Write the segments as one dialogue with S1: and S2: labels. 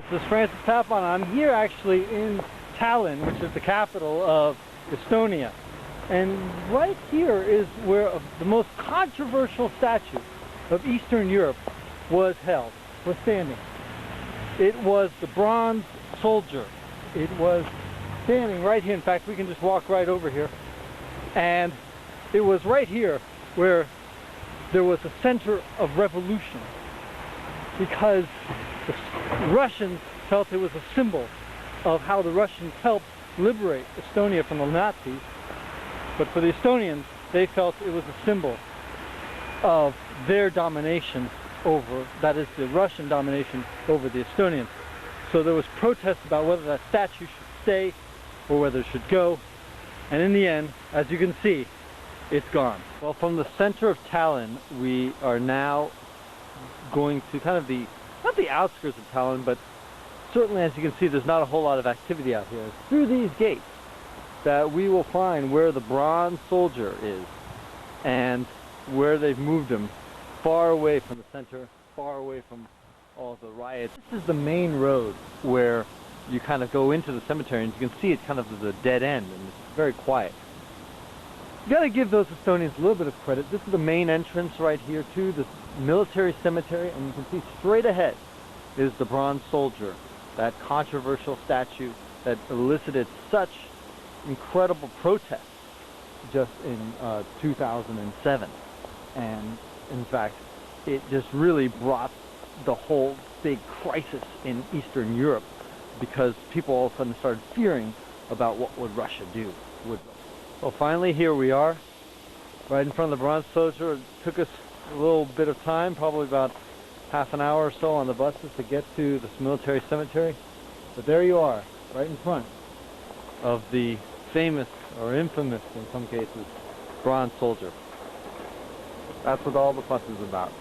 S1: This is Francis Tapon. I'm here actually in Tallinn, which is the capital of Estonia. And right here is where the most controversial statue of Eastern Europe was standing. It was the bronze soldier. It was standing right here. In fact, we can just walk right over here. And it was right here where there was a center of revolution, because the Russians felt it was a symbol of how the Russians helped liberate Estonia from the Nazis. But for the Estonians, they felt it was a symbol of their domination over, that is, the Russian domination over the Estonians. So there was protests about whether that statue should stay or whether it should go. And in the end, as you can see, it's gone. Well, from the center of Tallinn, we are now going to kind of not the outskirts of Tallinn, but certainly, as you can see, there's not a whole lot of activity out here. It's through these gates that we will find where the bronze soldier is and where they've moved him far away from the center, far away from all the riots. This is the main road where you kind of go into the cemetery, and you can see it kind of as a dead end, and it's very quiet. You got to give those Estonians a little bit of credit. This is the main entrance right here to the military cemetery, and you can see straight ahead is the bronze soldier, that controversial statue that elicited such incredible protests just in 2007. And in fact, it just really brought the whole big crisis in Eastern Europe, because people all of a sudden started fearing about what would Russia do with them. Well, finally here we are, right in front of the bronze soldier. It took us a little bit of time, probably about half an hour or so on the buses to get to this military cemetery. But there you are, right in front of the famous, or infamous in some cases, bronze soldier. That's what all the fuss is about.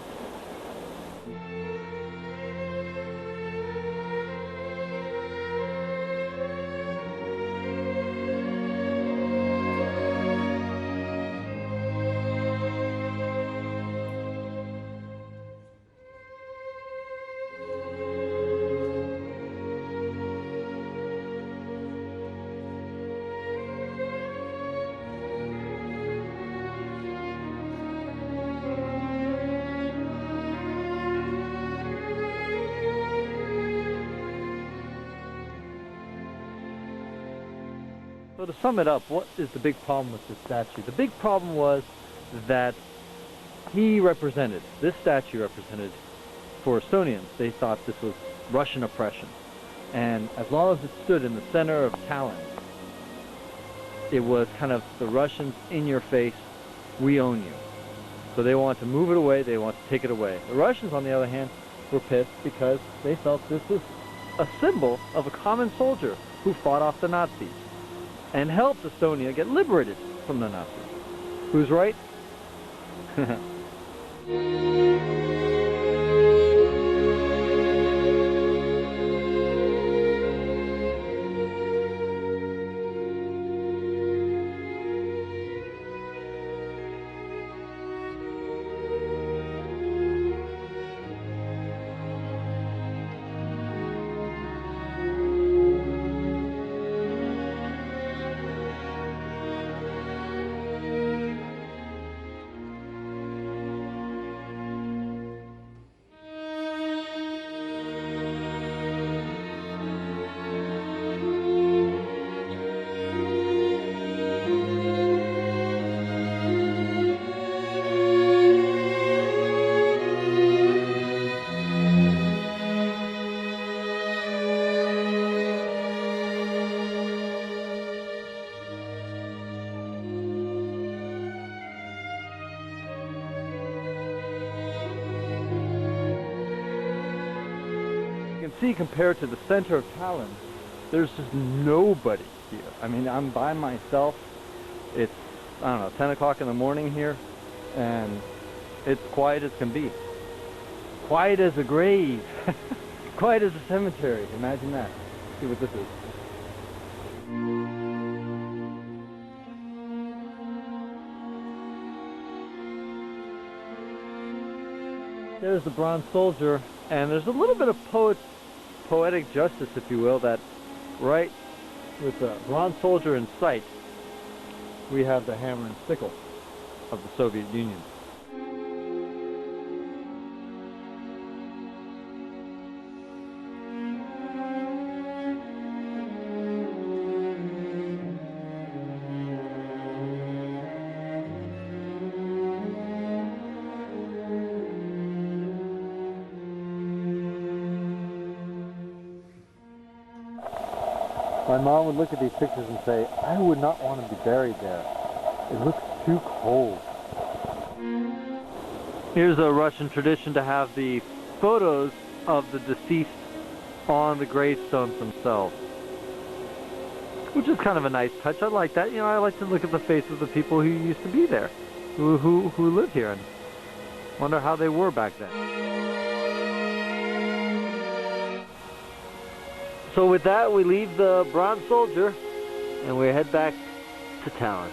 S1: So to sum it up, what is the big problem with this statue? The big problem was that this statue represented, for Estonians, they thought this was Russian oppression. And as long as it stood in the center of Tallinn, it was kind of the Russians in your face, we own you. So they wanted to move it away, they wanted to take it away. The Russians, on the other hand, were pissed because they felt this was a symbol of a common soldier who fought off the Nazis and helped Estonia get liberated from the Nazis. Who's right? See, compared to the center of Tallinn, there's just nobody here. I mean, I'm by myself. It's, I don't know, 10 o'clock in the morning here, and it's quiet as can be. Quiet as a grave. Quiet as a cemetery. Imagine that. See what this is. There's the bronze soldier, and there's a little bit of poetic justice, if you will, that right with the bronze soldier in sight, we have the hammer and sickle of the Soviet Union. My mom would look at these pictures and say, I would not want to be buried there. It looks too cold. Here's a Russian tradition to have the photos of the deceased on the gravestones themselves, which is kind of a nice touch. I like that. You know, I like to look at the faces of the people who used to be there, who live here, and wonder how they were back then. So with that, we leave the bronze soldier and we head back to Tallinn.